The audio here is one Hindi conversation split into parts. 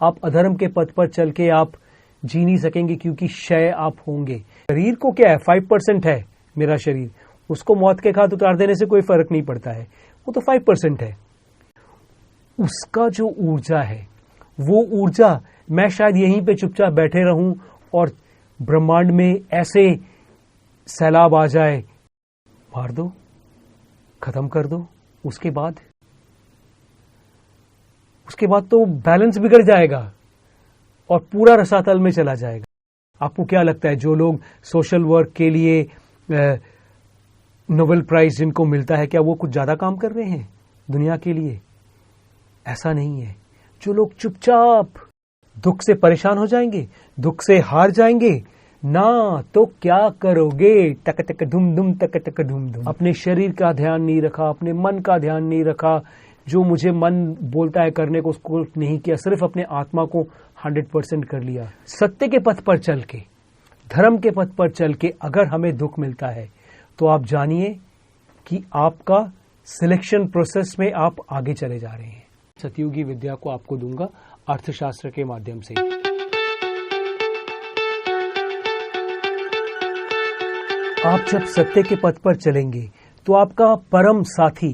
आप अधर्म के पथ पर चल के आप जी नहीं सकेंगे, क्योंकि क्षय आप होंगे। शरीर को क्या है, 5% है मेरा शरीर, उसको मौत के घाट उतार देने से कोई फर्क नहीं पड़ता है, वो तो 5% है। उसका जो ऊर्जा है, वो ऊर्जा मैं शायद यहीं पे चुपचाप बैठे रहूं और ब्रह्मांड में ऐसे सैलाब आ जाए, मार दो, खत्म कर दो। उसके बाद तो बैलेंस बिगड़ जाएगा और पूरा रसातल में चला जाएगा। आपको क्या लगता है, जो लोग सोशल वर्क के लिए नोबेल प्राइज जिनको मिलता है, क्या वो कुछ ज्यादा काम कर रहे हैं दुनिया के लिए? ऐसा नहीं है। जो लोग चुपचाप दुख से परेशान हो जाएंगे, दुख से हार जाएंगे ना, तो क्या करोगे, टक टक धुम धुम टक टक धुम धुम। अपने शरीर का ध्यान नहीं रखा, अपने मन का ध्यान नहीं रखा, जो मुझे मन बोलता है करने को उसको नहीं किया, सिर्फ अपने आत्मा को 100% कर लिया। सत्य के पथ पर चल के, धर्म के पथ पर चल के अगर हमें दुख मिलता है, तो आप जानिए कि आपका सिलेक्शन प्रोसेस में आप आगे चले जा रहे हैं। सतयुगी विद्या को आपको दूंगा अर्थशास्त्र के माध्यम से। आप जब सत्य के पथ पर चलेंगे तो आपका परम साथी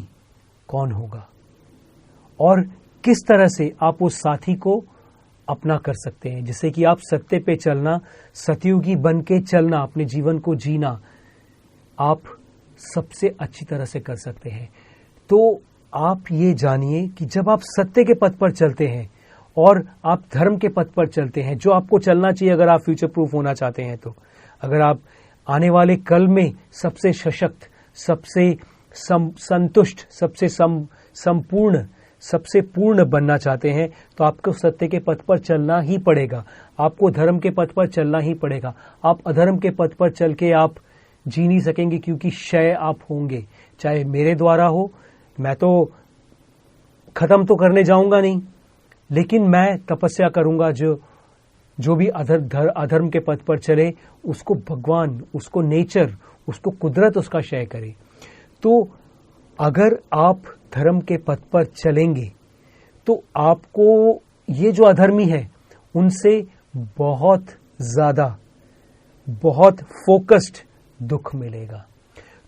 कौन होगा और किस तरह से आप उस साथी को अपना कर सकते हैं, जिससे कि आप सत्य पे चलना, सतयुगी बन के चलना, अपने जीवन को जीना आप सबसे अच्छी तरह से कर सकते हैं। तो आप ये जानिए कि जब आप सत्य के पथ पर चलते हैं और आप धर्म के पथ पर चलते हैं, जो आपको चलना चाहिए अगर आप फ्यूचर प्रूफ होना चाहते हैं, तो अगर आप आने वाले कल में सबसे सशक्त, सबसे संतुष्ट, सबसे संपूर्ण, सबसे पूर्ण बनना चाहते हैं, तो आपको सत्य के पथ पर चलना ही पड़ेगा, आपको धर्म के पथ पर चलना ही पड़ेगा। आप अधर्म के पथ पर चल के आप जी नहीं सकेंगे, क्योंकि क्षय आप होंगे। चाहे मेरे द्वारा हो, मैं तो खत्म तो करने जाऊंगा नहीं, लेकिन मैं तपस्या करूंगा। जो भी अधर्म के पथ पर चले, उसको भगवान, उसको नेचर, उसको कुदरत उसका क्षय करे। तो अगर आप धर्म के पथ पर चलेंगे तो आपको ये जो अधर्मी है उनसे बहुत ज्यादा, बहुत फोकस्ड दुख मिलेगा।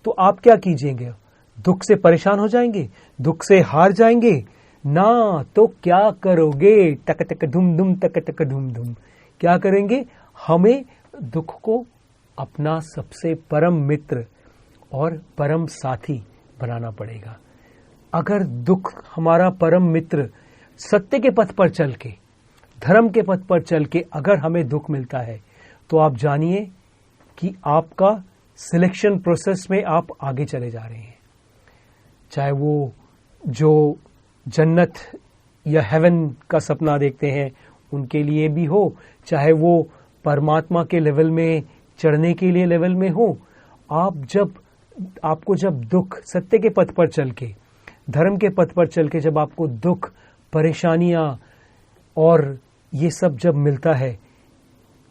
तो आप क्या कीजिएंगे, दुख से परेशान हो जाएंगे, दुख से हार जाएंगे ना, तो क्या करोगे, टक टक धुम धुम टक टक धुम धुम। क्या करेंगे, हमें दुख को अपना सबसे परम मित्र और परम साथी बनाना पड़ेगा। अगर दुख हमारा परम मित्र सत्य के पथ पर चल के, धर्म के पथ पर चल के अगर हमें दुख मिलता है, तो आप जानिए कि आपका सिलेक्शन प्रोसेस में आप आगे चले जा रहे हैं। चाहे वो जो जन्नत या हेवन का सपना देखते हैं उनके लिए भी हो, चाहे वो परमात्मा के लेवल में चढ़ने के लिए लेवल में हो, आपको जब दुख सत्य के पथ पर चल के, धर्म के पथ पर चल के जब आपको दुख, परेशानियां और ये सब जब मिलता है,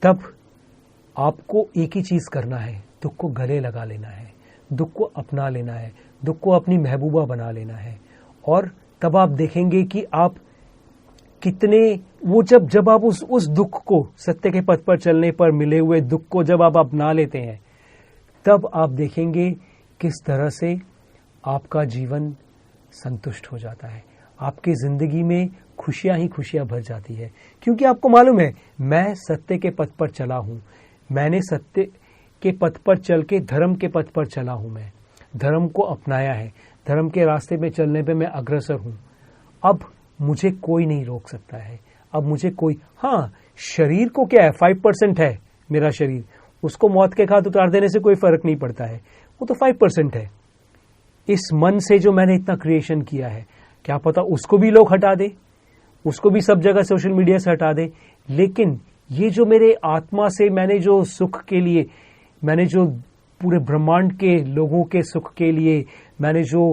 तब आपको एक ही चीज करना है, दुख को गले लगा लेना है, दुख को अपना लेना है, दुख को अपनी महबूबा बना लेना है। और तब आप देखेंगे कि आप कितने, वो जब आप उस दुख को, सत्य के पथ पर चलने पर मिले हुए दुख को जब आप अपना लेते हैं, तब आप देखेंगे किस तरह से आपका जीवन संतुष्ट हो जाता है, आपकी जिंदगी में खुशियां ही खुशियां भर जाती है। क्योंकि आपको मालूम है, मैं सत्य के पथ पर चला हूं, मैंने सत्य के पथ पर चल के धर्म के पथ पर चला हूं, मैं धर्म को अपनाया है, धर्म के रास्ते में चलने पे मैं अग्रसर हूं। अब मुझे कोई नहीं रोक सकता है, अब मुझे कोई, हाँ, शरीर को क्या है, 5% है मेरा शरीर, उसको मौत के घाट उतार देने से कोई फर्क नहीं पड़ता है, वो तो 5% है। इस मन से जो मैंने इतना क्रिएशन किया है, क्या पता उसको भी लोग हटा दे, उसको भी सब जगह सोशल मीडिया से हटा दे, लेकिन ये जो मेरे आत्मा से मैंने जो सुख के लिए, मैंने जो पूरे ब्रह्मांड के लोगों के सुख के लिए, मैंने जो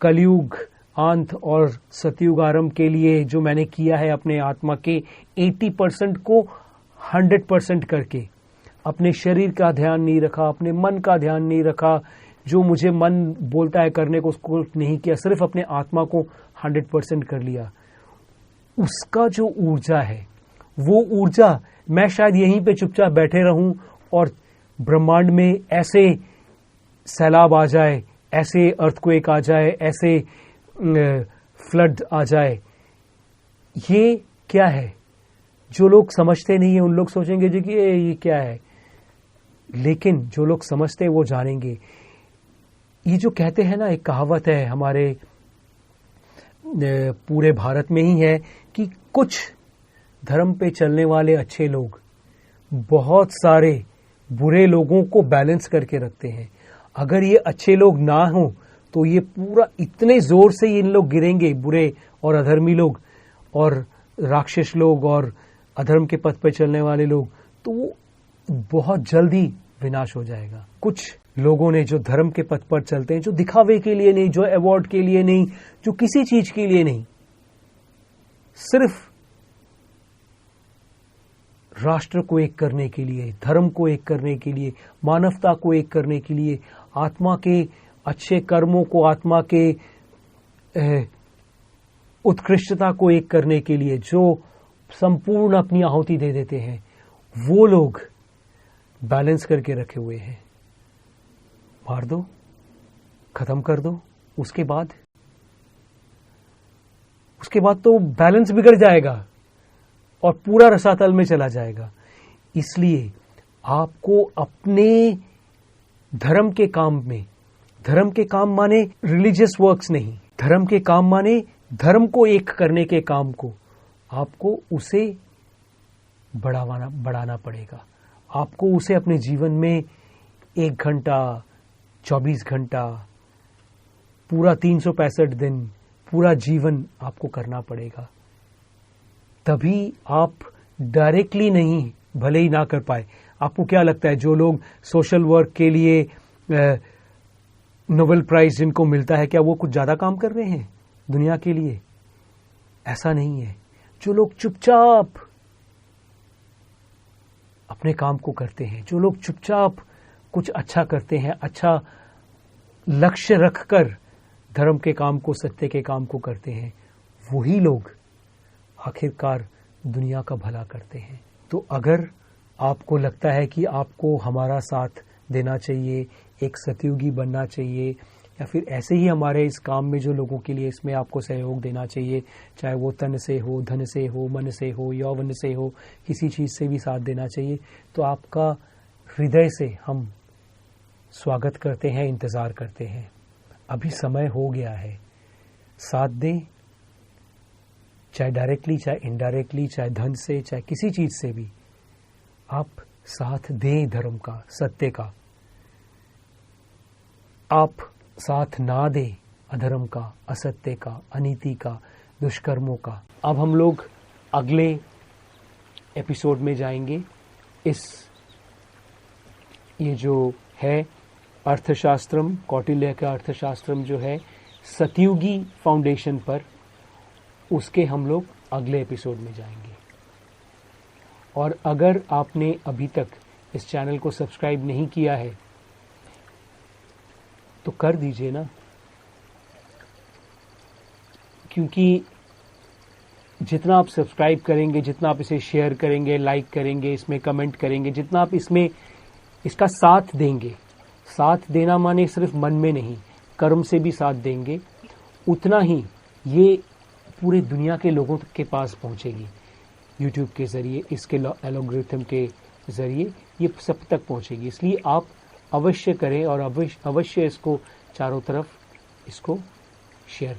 कलयुग अंत और सतयुग आरंभ के लिए जो मैंने किया है, अपने आत्मा के 80% को 100% करके, अपने शरीर का ध्यान नहीं रखा, अपने मन का ध्यान नहीं रखा, जो मुझे मन बोलता है करने को उसको नहीं किया, सिर्फ अपने आत्मा को 100% कर लिया। उसका जो ऊर्जा है, वो ऊर्जा मैं शायद यहीं पे चुपचाप बैठे रहूं और ब्रह्मांड में ऐसे सैलाब आ जाए, ऐसे अर्थक्वेक आ जाए, ऐसे फ्लड आ जाए, ये क्या है? जो लोग समझते नहीं है उन लोग सोचेंगे जी कि ये क्या है, लेकिन जो लोग समझते हैं वो जानेंगे। ये जो कहते हैं ना, एक कहावत है हमारे पूरे भारत में ही है कि कुछ धर्म पे चलने वाले अच्छे लोग बहुत सारे बुरे लोगों को बैलेंस करके रखते हैं। अगर ये अच्छे लोग ना हो तो ये पूरा इतने जोर से इन लोग गिरेंगे, बुरे और अधर्मी लोग और राक्षस लोग और अधर्म के पथ पर चलने वाले लोग, तो वो बहुत जल्दी विनाश हो जाएगा। कुछ लोगों ने जो धर्म के पथ पर चलते हैं, जो दिखावे के लिए नहीं, जो अवार्ड के लिए नहीं, जो किसी चीज के लिए नहीं, सिर्फ राष्ट्र को एक करने के लिए, धर्म को एक करने के लिए, मानवता को एक करने के लिए, आत्मा के अच्छे कर्मों को, आत्मा के उत्कृष्टता को एक करने के लिए जो संपूर्ण अपनी आहुति दे देते हैं, वो लोग बैलेंस करके रखे हुए हैं। मार दो, खत्म कर दो, उसके बाद तो बैलेंस बिगड़ जाएगा और पूरा रसातल में चला जाएगा। इसलिए आपको अपने धर्म के काम में, धर्म के काम माने रिलीजियस वर्क्स नहीं, धर्म के काम माने धर्म को एक करने के काम को, आपको उसे बढ़ाना पड़ेगा। आपको उसे अपने जीवन में 1 घंटा, 24 घंटा, पूरा 365 दिन, पूरा जीवन आपको करना पड़ेगा। तभी आप डायरेक्टली नहीं, भले ही ना कर पाए। आपको क्या लगता है जो लोग सोशल वर्क के लिए नोबेल प्राइज जिनको मिलता है, क्या वो कुछ ज्यादा काम कर रहे हैं दुनिया के लिए? ऐसा नहीं है। जो लोग चुपचाप अपने काम को करते हैं, जो लोग चुपचाप कुछ अच्छा करते हैं, अच्छा लक्ष्य रखकर धर्म के काम को, सत्य के काम को करते हैं, वही लोग आखिरकार दुनिया का भला करते हैं। तो अगर आपको लगता है कि आपको हमारा साथ देना चाहिए, एक सतयुगी बनना चाहिए, या फिर ऐसे ही हमारे इस काम में जो लोगों के लिए इसमें आपको सहयोग देना चाहिए, चाहे वो तन से हो, धन से हो, मन से हो, यौवन से हो, किसी चीज से भी साथ देना चाहिए, तो आपका हृदय से हम स्वागत करते हैं, इंतजार करते हैं। अभी समय हो गया है, साथ दें, चाहे डायरेक्टली, चाहे इनडायरेक्टली, चाहे धन से, चाहे किसी चीज से भी आप साथ दें धर्म का, सत्य का। आप साथ ना दें अधर्म का, असत्य का, अनीति का, दुष्कर्मों का। अब हम लोग अगले एपिसोड में जाएंगे। ये जो है अर्थशास्त्रम, कौटिल्य का अर्थशास्त्रम जो है सतयुगी फाउंडेशन पर, उसके हम लोग अगले एपिसोड में जाएंगे। और अगर आपने अभी तक इस चैनल को सब्सक्राइब नहीं किया है तो कर दीजिए ना, क्योंकि जितना आप सब्सक्राइब करेंगे, जितना आप इसे शेयर करेंगे, लाइक करेंगे, इसमें कमेंट करेंगे, जितना आप इसमें इसका साथ देंगे, साथ देना माने सिर्फ मन में नहीं, कर्म से भी साथ देंगे, उतना ही ये पूरी दुनिया के लोगों के पास पहुंचेगी। यूट्यूब के जरिए, इसके एल्गोरिथम के जरिए ये सब तक पहुंचेगी। इसलिए आप अवश्य करें और अवश्य इसको चारों तरफ इसको शेयर